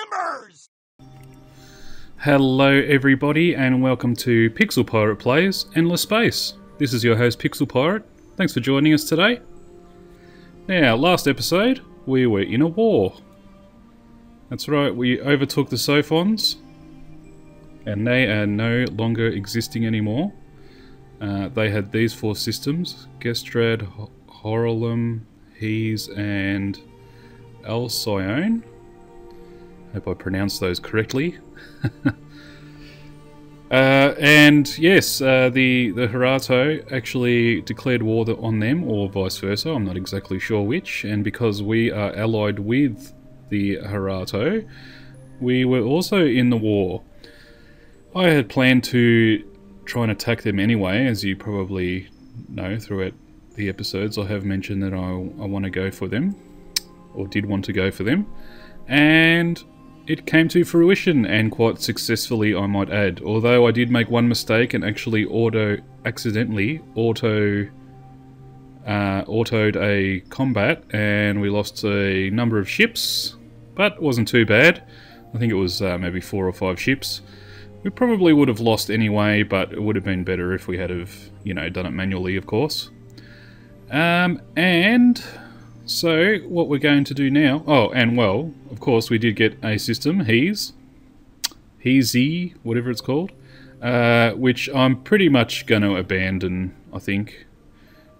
timbers! Hello everybody and welcome to Pixel Pirate Plays Endless Space. This is your host Pixel Pirate. Thanks for joining us today. Now, last episode we were in a war. That's right, we overtook the Sophons and they are no longer existing anymore. They had these four systems: Gestrad, Horolum, Hees and Alcyone. Hope I pronounced those correctly. And yes, the Harato actually declared war on them, or vice versa, I'm not exactly sure which, and because we are allied with the Harato, we were also in the war. I had planned to try and attack them anyway, as you probably know throughout the episodes. I have mentioned that I want to go for them, or did want to go for them, and it came to fruition, and quite successfully I might add. Although I did make one mistake and actually accidentally autoed a combat, and we lost a number of ships, but it wasn't too bad. I think it was maybe 4 or 5 ships. We probably would have lost anyway, but it would have been better if we had have, you know, done it manually, of course. And so what we're going to do now, oh, and well, of course we did get a system, Heesy, whatever it's called, which I'm pretty much going to abandon, I think.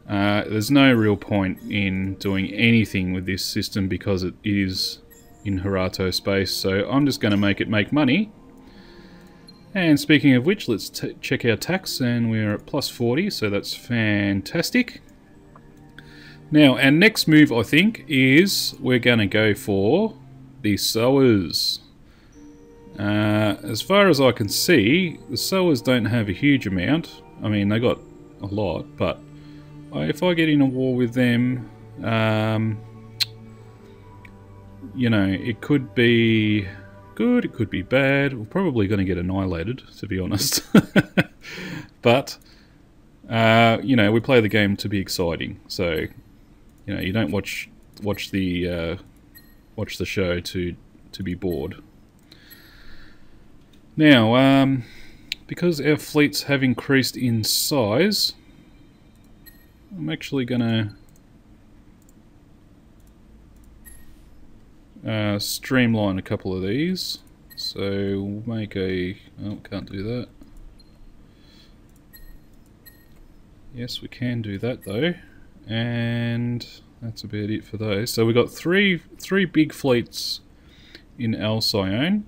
There's no real point in doing anything with this system because it is in Harato space, so I'm just going to make it make money. And speaking of which, let's check our tax, and we're at plus 40, so that's fantastic. Now, our next move, I think, is we're going to go for the Sowers. As far as I can see, the Sowers don't have a huge amount. I mean, they got a lot, but if I get in a war with them, you know, it could be good, it could be bad. We're probably going to get annihilated, to be honest. But, you know, we play the game to be exciting, so, you know, you don't watch the show to be bored. Now, because our fleets have increased in size, I'm actually gonna streamline a couple of these. So we'll make a... oh, can't do that. Yes, we can do that though. And that's about it for those. So we've got three big fleets in Alcyone,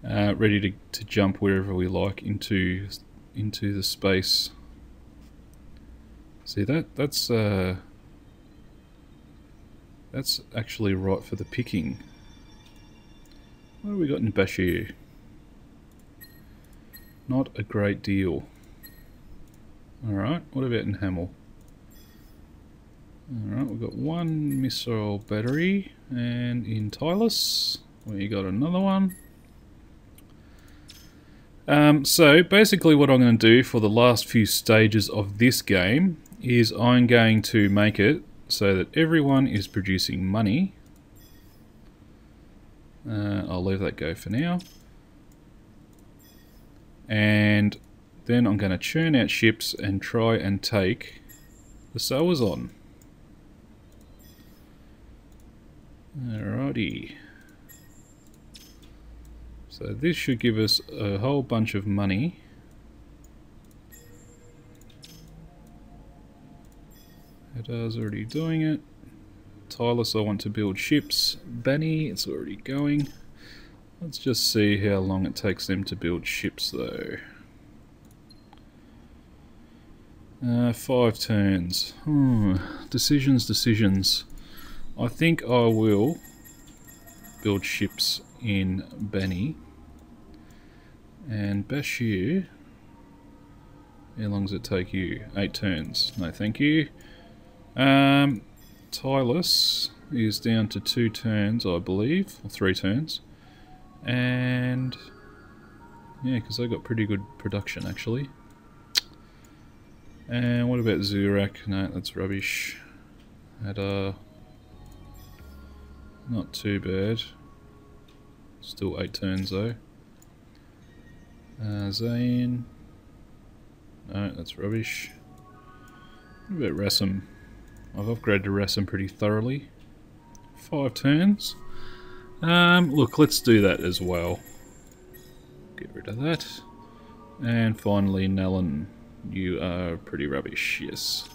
ready to jump wherever we like into the space. See, that's actually right for the picking. What have we got in Bashir? Not a great deal. Alright, what about in Hamel? Alright, we've got one missile battery, and in Tylus we got another one. So basically what I'm going to do for the last few stages of this game is I'm going to make it so that everyone is producing money. I'll leave that go for now. And then I'm going to churn out ships and try and take the Sowers on. Alrighty. So this should give us a whole bunch of money. It is already doing it. Tylus, I want to build ships. Banny, it's already going. Let's just see how long it takes them to build ships though. 5 turns. Decisions. I think I will build ships in Banny. And Bashir, how long does it take you? 8 turns. No, thank you. Tylus is down to 2 turns, I believe, or 3 turns. And yeah, because they got pretty good production actually. And what about Zurak? No, that's rubbish. Not too bad. Still 8 turns though. Zane. No, that's rubbish. What about Rassam? I've upgraded Rassam pretty thoroughly. 5 turns. Look, let's do that as well. Get rid of that. And finally, Nellen. You are pretty rubbish, yes.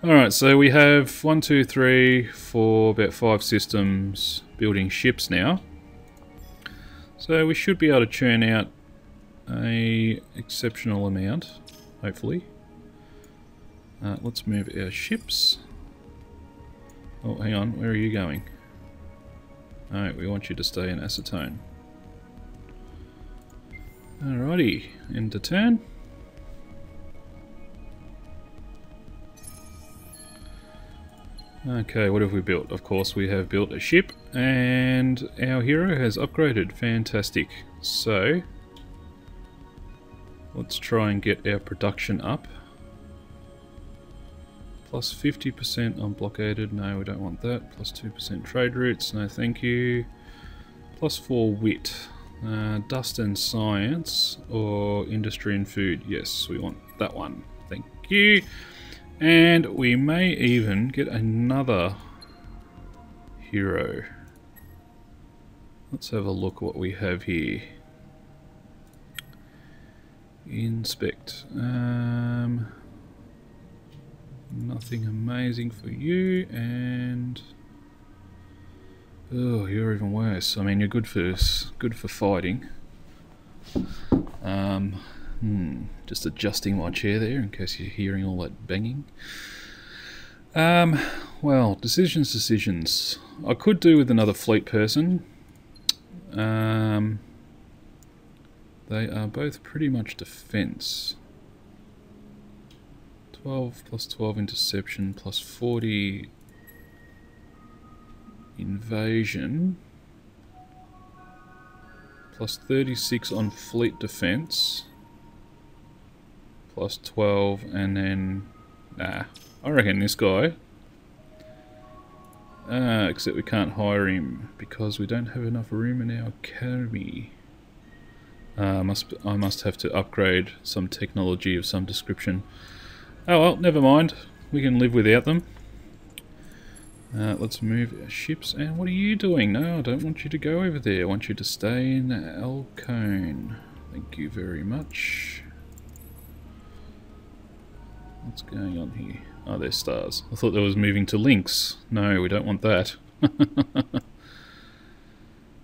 Alright, so we have 1, 2, 3, 4, about 5 systems building ships now. So we should be able to churn out a exceptional amount, hopefully. Let's move our ships. Oh, hang on, where are you going? Alright, we want you to stay in Acetone. Alrighty, end of turn. Okay, what have we built? Of course, we have built a ship, and our hero has upgraded. Fantastic. So, let's try and get our production up. Plus 50% on blockaded. No, we don't want that. Plus 2% trade routes. No, thank you. Plus 4 wit. Dust and science, or industry and food. Yes, we want that one. Thank you. And we may even get another hero. Let's have a look what we have here. Inspect. Nothing amazing for you, and oh, you're even worse. I mean, you're good for fighting. Just adjusting my chair there in case you're hearing all that banging. Well, decisions. I could do with another fleet person. They are both pretty much defense. 12 plus 12 interception plus 40 invasion plus 36 on fleet defense plus 12, and then I reckon this guy, except we can't hire him because we don't have enough room in our academy. I must have to upgrade some technology of some description. Oh well, never mind. We can live without them. Let's move our ships. And what are you doing? No, I don't want you to go over there. I want you to stay in Alcone. Thank you very much. What's going on here? Oh, there's stars. I thought that was moving to links. No, we don't want that.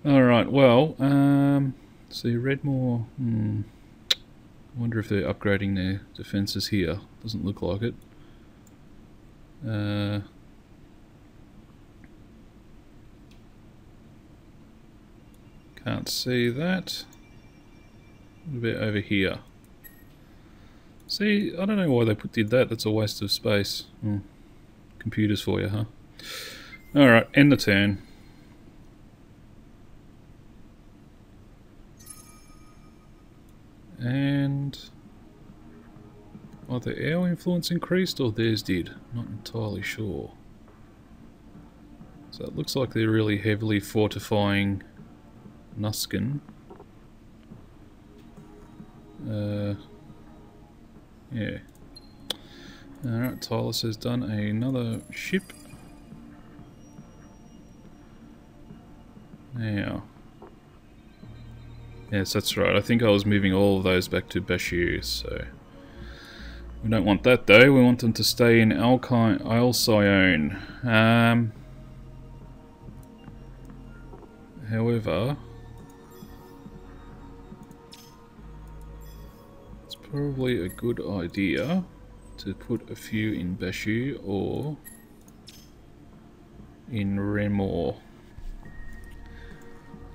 Alright, well, see, Redmore, I wonder if they're upgrading their defences here. Doesn't look like it. Can't see that. What about over here? See, I don't know why they did that. That's a waste of space. Computers for you, huh? Alright, end the turn. And either our influence increased or theirs did. Not entirely sure. So it looks like they're really heavily fortifying Nuskin. Yeah. Alright, Tylus has done another ship. Now. Yes, that's right. I think I was moving all of those back to Bashir, so we don't want that though. We want them to stay in Alcyone. However, it's probably a good idea to put a few in Bashir or in Remor.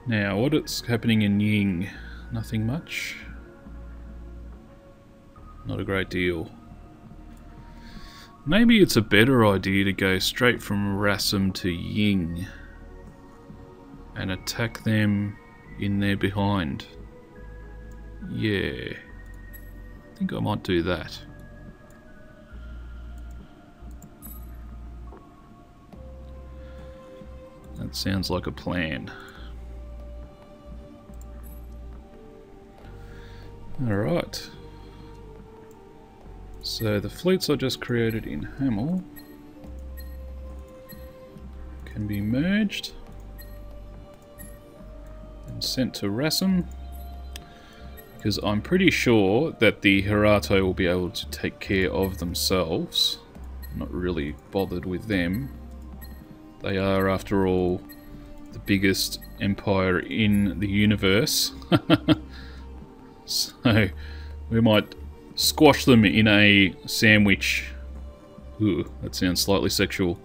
Now, what's happening in Ying? Nothing much. Not a great deal. Maybe it's a better idea to go straight from Rassam to Ying and attack them in their behind. Yeah. I think I might do that. That sounds like a plan. Alright. So the fleets I just created in Hamel can be merged and sent to Rassam, because I'm pretty sure that the Herato will be able to take care of themselves. I'm not really bothered with them. They are, after all, the biggest empire in the universe. So we might squash them in a sandwich. Ooh, that sounds slightly sexual.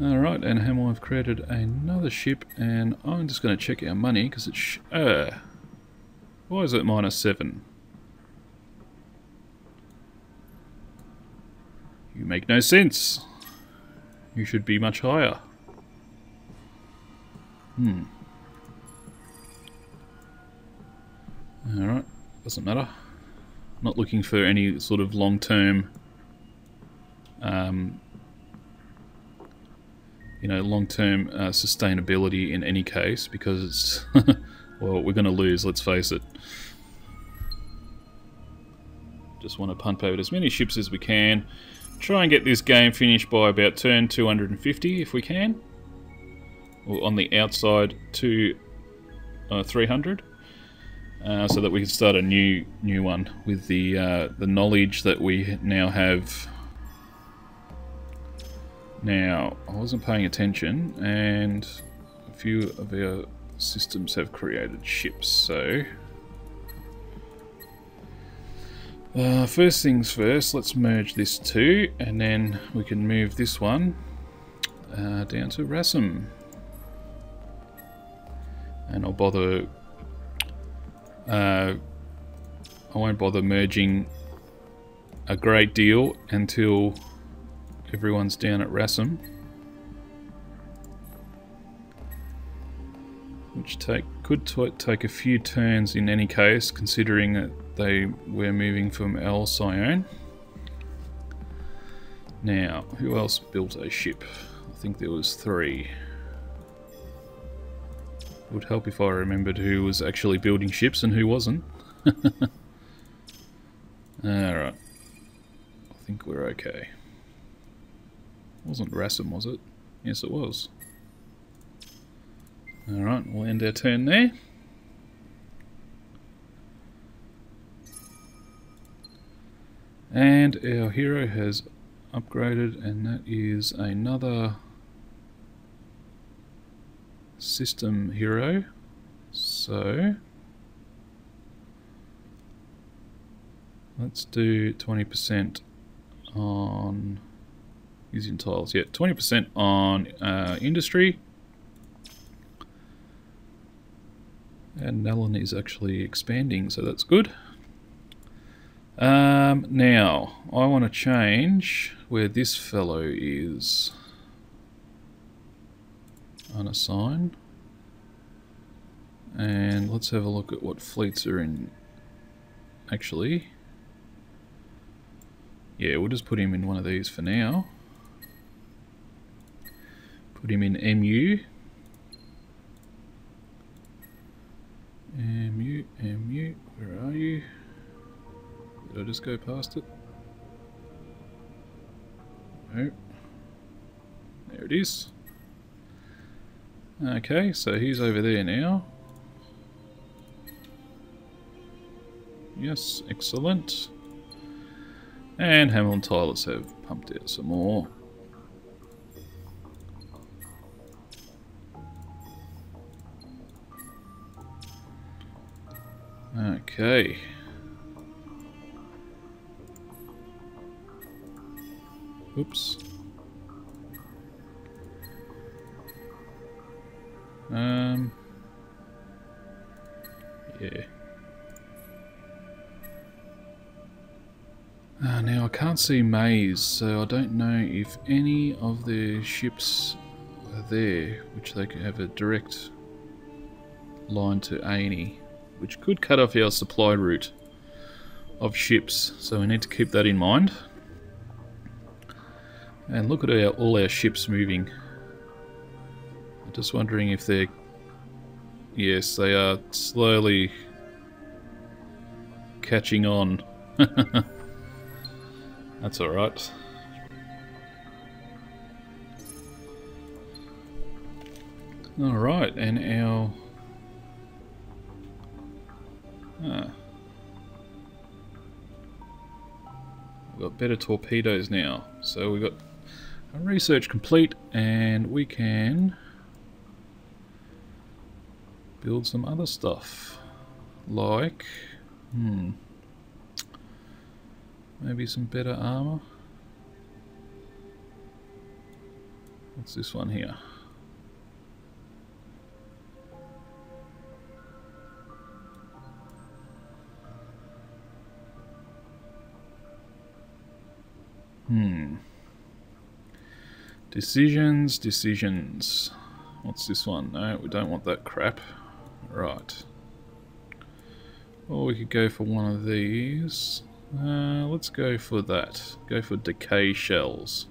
Alright, and Hamel, I've created another ship, and I'm just going to check our money, because it's... why is it -7? You make no sense. You should be much higher. Alright, doesn't matter. Not looking for any sort of long-term... you know, long-term sustainability in any case, because it's... well, we're going to lose, let's face it. Just want to pump out as many ships as we can. Try and get this game finished by about turn 250 if we can. Or on the outside to 300. So that we can start a new one with the knowledge that we now have. Now, I wasn't paying attention, and a few of our systems have created ships, so... first things first, let's merge this two, and then we can move this one down to Rassam. And I'll bother... I won't bother merging a great deal until everyone's down at Rassam, which could take a few turns in any case, considering that we're moving from Alcyone. Now, who else built a ship? I think there was 3. It would help if I remembered who was actually building ships and who wasn't. Alright. I think we're okay. Wasn't Rassam, was it? Yes, it was. Alright, we'll end our turn there. And our hero has upgraded, and that is another system hero. So let's do 20% on using tiles. Yeah, 20% on industry. And Nellen is actually expanding, so that's good. Now, I want to change where this fellow is. Unassign. And let's have a look at what fleets are in. Actually, yeah, we'll just put him in one of these for now. Put him in MU. MU, where are you? Did I just go past it? No. There it is. Okay, so he's over there now. Yes, excellent. And Hamel and Tylus have pumped out some more. Okay. Oops. Yeah. Now I can't see Maze, so I don't know if any of the ships are there, which they could have a direct line to Aini, which could cut off our supply route of ships, so we need to keep that in mind. And look at all our ships moving. I'm just wondering if they're... Yes, they are slowly catching on. That's alright. Alright, and our... We've got better torpedoes now. So we've got our research complete, and we can build some other stuff. Like... maybe some better armor. What's this one here? Decisions. What's this one? No, we don't want that crap. Right. Or we could go for one of these. Let's go for that. Go for decay shells.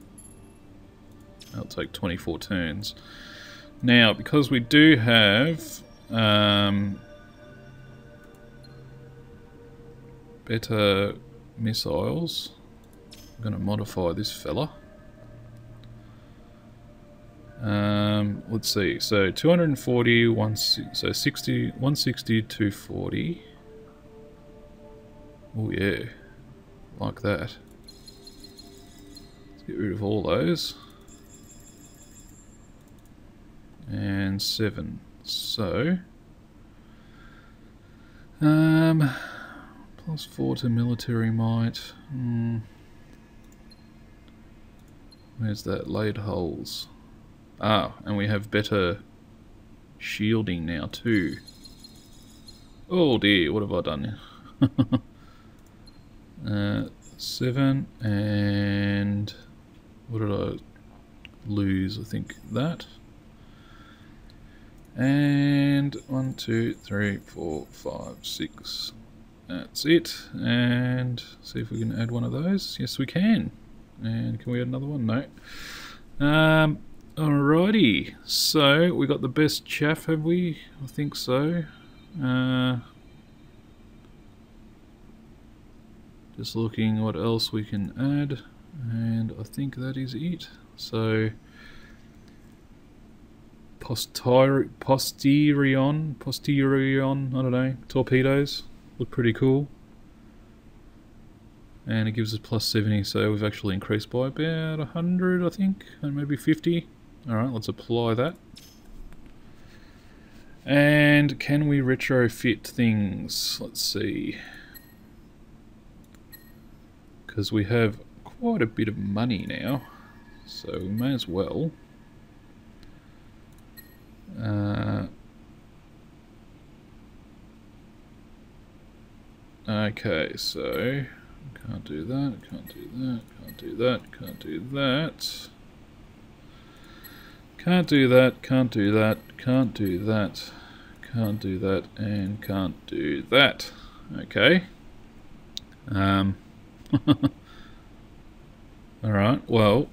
That'll take 24 turns. Now, because we do have better missiles, I'm going to modify this fella. Let's see. So 240, so 60, 160, 240. Oh yeah, like that. Let's get rid of all those. And 7. So plus 4 to military might. Where's that? Laid holes. Ah, and we have better shielding now too. Oh dear, what have I done? 7, and what did I lose? I think that. And 1, 2, 3, 4, 5, 6. That's it. And see if we can add one of those. Yes, we can. And can we add another one? No. Alrighty. So we got the best chaff, have we? I think so. Just looking what else we can add, and I think that is it. So posterion, I don't know, torpedoes look pretty cool. And it gives us plus 70, so we've actually increased by about 100, I think, and maybe 50. Alright, let's apply that. And can we retrofit things? Let's see. Because we have quite a bit of money now, so we may as well. Okay, so can't do that, can't do that, can't do that, can't do that. Can't do that, can't do that, can't do that, can't do that, and can't do that. Okay. Alright, well,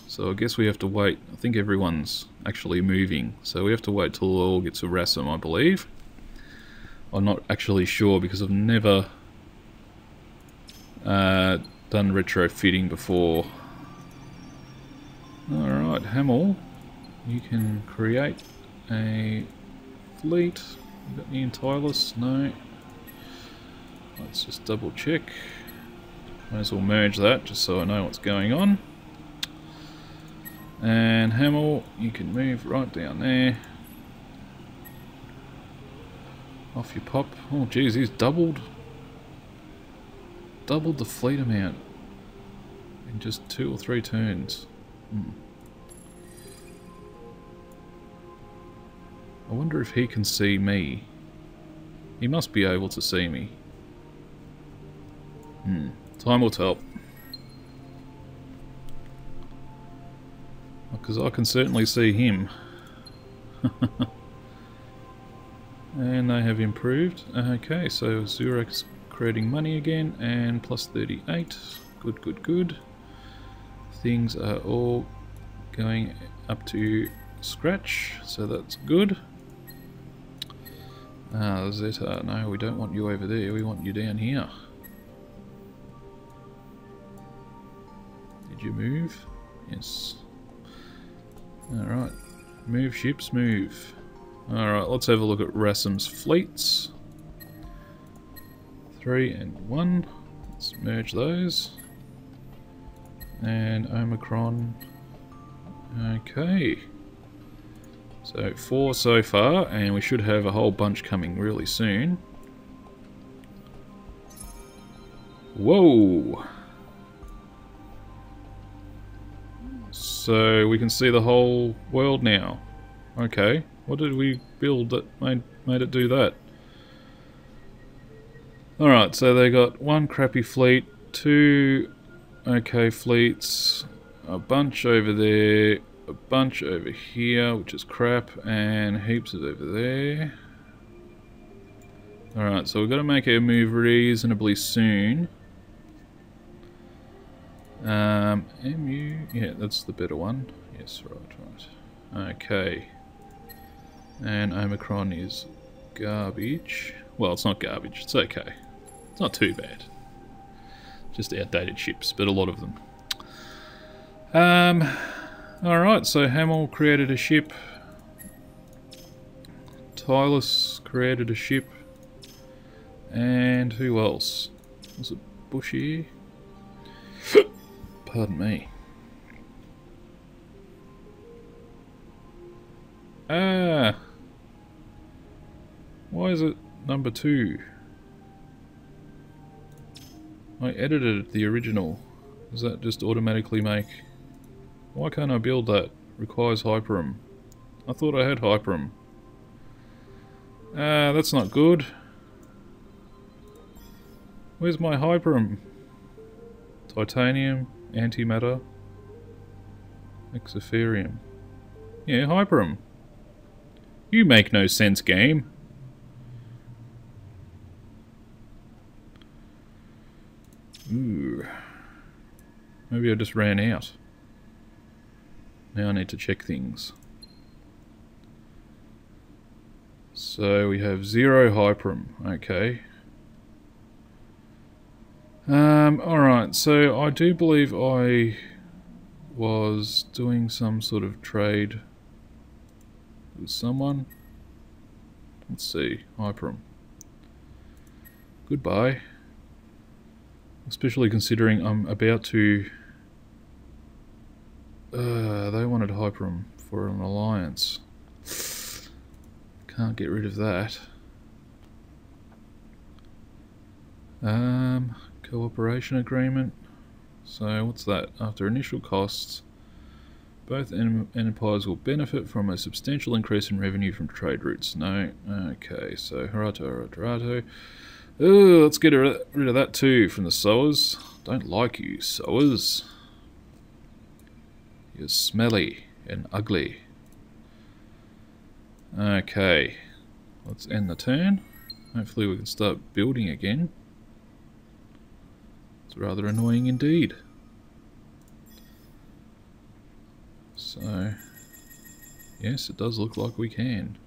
so I guess we have to wait. I think everyone's actually moving, so we have to wait till it all gets to Rassam, I believe. I'm not actually sure because I've never done retrofitting before. Alright, Hamel, you can create a fleet. Got any Entylus? No. Let's just double check. Might as well merge that just so I know what's going on. And Hamel, you can move right down there. Off you pop. Oh geez, he's doubled the fleet amount in just 2 or 3 turns. I wonder if he can see me. He must be able to see me. Time will tell. Because I can certainly see him. And they have improved. Okay, so Zurek's creating money again, and plus 38. Good, good, good. Things are all going up to scratch, so that's good. Zeta, no, we don't want you over there, we want you down here. Did you move? Yes. Alright, move ships, move. Alright, let's have a look at Rassum's fleets. 3 and 1. Let's merge those. And Omicron. Okay. So 4 so far, and we should have a whole bunch coming really soon. Whoa! So we can see the whole world now. Okay, what did we build that made it do that? Alright, so they got 1 crappy fleet, 2 okay fleets, a bunch over there, a bunch over here, which is crap, and heaps of over there. Alright, so we've got to make our move reasonably soon. MU, yeah, that's the better one. Yes, right. Okay. And Omicron is garbage. Well, it's not garbage, it's okay. It's not too bad. Just outdated ships, but a lot of them. Alright, so Hamel created a ship. Tylus created a ship. And who else? Was it Bushy? Pardon me. Ah! Why is it number 2? I edited the original. Does that just automatically make... Why can't I build that? Requires Hyperum. I thought I had Hyperum. Ah, that's not good. Where's my Hyperum? Titanium, antimatter, Exotherium. Yeah, Hyperum. You make no sense, game. Ooh. Maybe I just ran out. Now I need to check things. So we have 0 Hyperum. Okay. Alright, so I do believe I was doing some sort of trade with someone. Let's see, Hyperum. Goodbye. Especially considering I'm about to... they wanted Hyperum for an alliance. Can't get rid of that. Cooperation agreement. So what's that? After initial costs, both enterprises will benefit from a substantial increase in revenue from trade routes. No. Okay, so Harato. Oh, let's get rid of that too from the Sowers. Don't like you, Sowers. You're smelly and ugly. Okay, let's end the turn. Hopefully we can start building again. It's rather annoying indeed. So, yes, it does look like we can.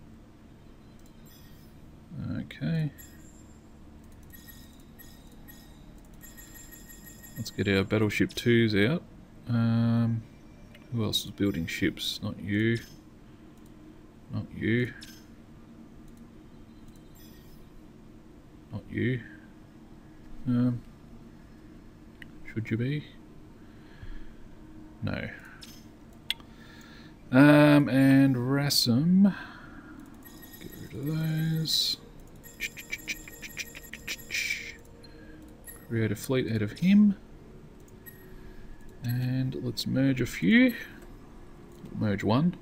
Okay. Let's get our battleship 2s out. Who else is building ships? Not you. Not you. Not you. Should you be? No. And Rassum. Get rid of those. Create a fleet out of him. And let's merge a few. Merge one.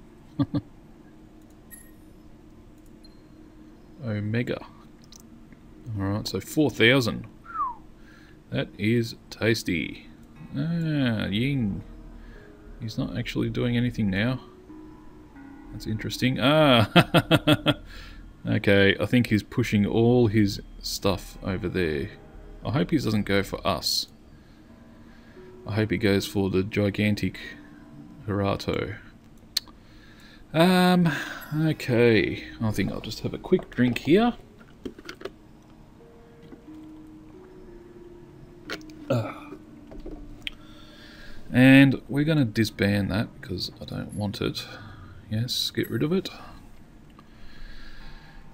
Omega. Alright, so 4,000. That is tasty. Ah, Ying. He's not actually doing anything now. That's interesting. Ah! Okay, I think he's pushing all his stuff over there. I hope he doesn't go for us. I hope he goes for the gigantic Harato. Okay. I think I'll just have a quick drink here. And we're going to disband that because I don't want it. Yes, get rid of it.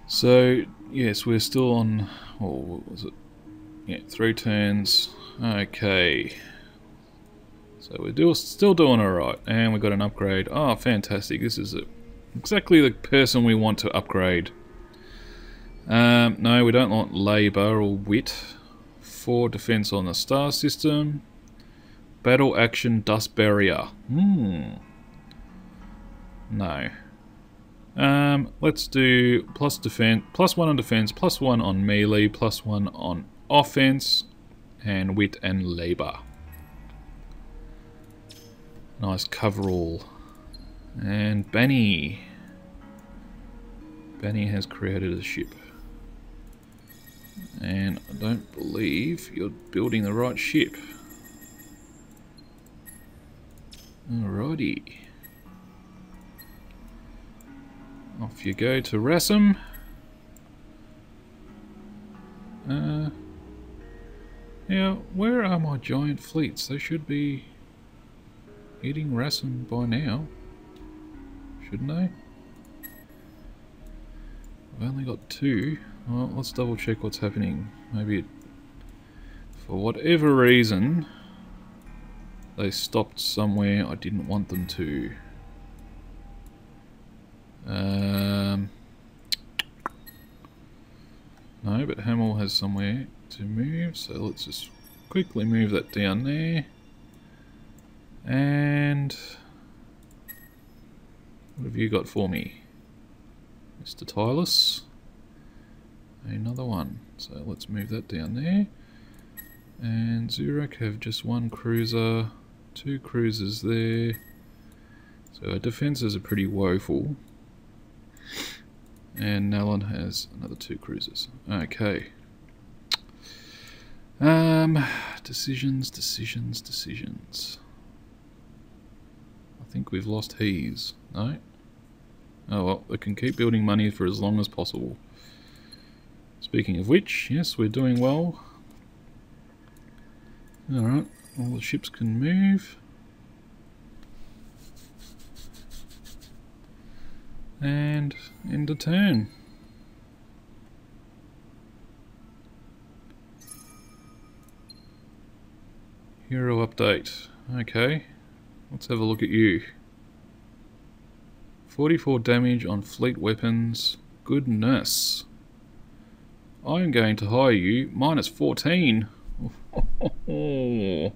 So, yes, we're still on... Oh, what was it? Yeah, 3 turns. Okay. So we're still doing alright. And we got an upgrade. Oh, fantastic. This is exactly the person we want to upgrade. No, we don't want labour or wit. 4 defense on the star system. Battle action dust barrier. No. Let's do plus defense, +1 on defense, +1 on melee, +1 on offense, and wit and labour. Nice coverall. And Benny. Benny has created a ship. And I don't believe you're building the right ship. Alrighty. Off you go to Rassam. Yeah, where are my giant fleets? They should be hitting Rassam by now. Shouldn't they? I've only got 2. Well, let's double check what's happening. Maybe for whatever reason they stopped somewhere I didn't want them to. No, but Hamel has somewhere to move, so let's just quickly move that down there. And what have you got for me, Mr. Tylus? Another one, so let's move that down there. And Zurich have just 1 cruiser, 2 cruisers there. So our defences are pretty woeful. And Nallon has another 2 cruisers. Okay. Decisions. I think we've lost Hees. No? Oh well, we can keep building money for as long as possible. Speaking of which, yes, we're doing well. Alright, all the ships can move. And end of turn. Hero update. Okay, let's have a look at you. 44 damage on fleet weapons. Goodness. I'm going to hire you -14. Oh.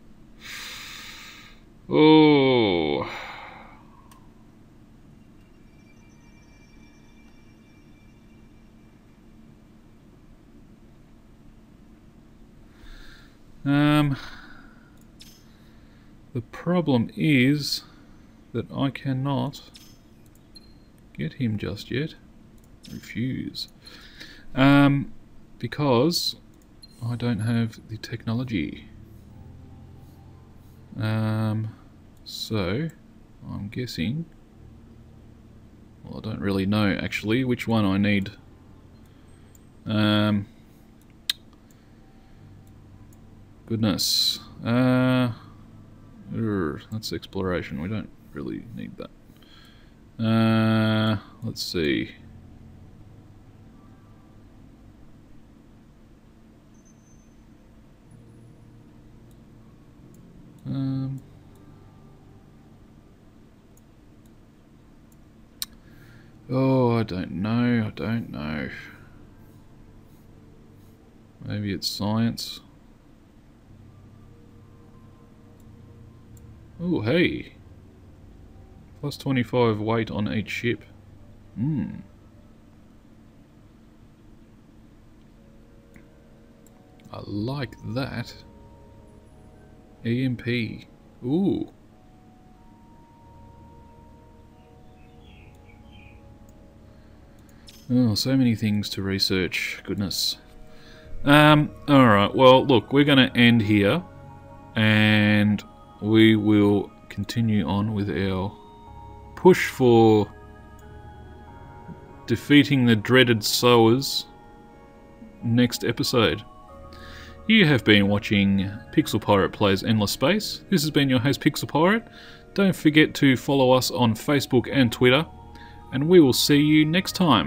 The problem is that I cannot get him just yet. Refuse. Because I don't have the technology. So I'm guessing, well, I don't really know actually which one I need. Goodness. That's exploration. We don't really need that. Let's see. Oh, I don't know. Maybe it's science. Oh, hey. Plus 25 weight on each ship. I like that. EMP. Ooh. Oh, so many things to research. Goodness. Alright, well, look, we're going to end here. And we will continue on with our push for defeating the dreaded Sowers next episode. You have been watching Pixel Pirate Plays Endless Space. This has been your host Pixel Pirate. Don't forget to follow us on Facebook and Twitter, and we will see you next time.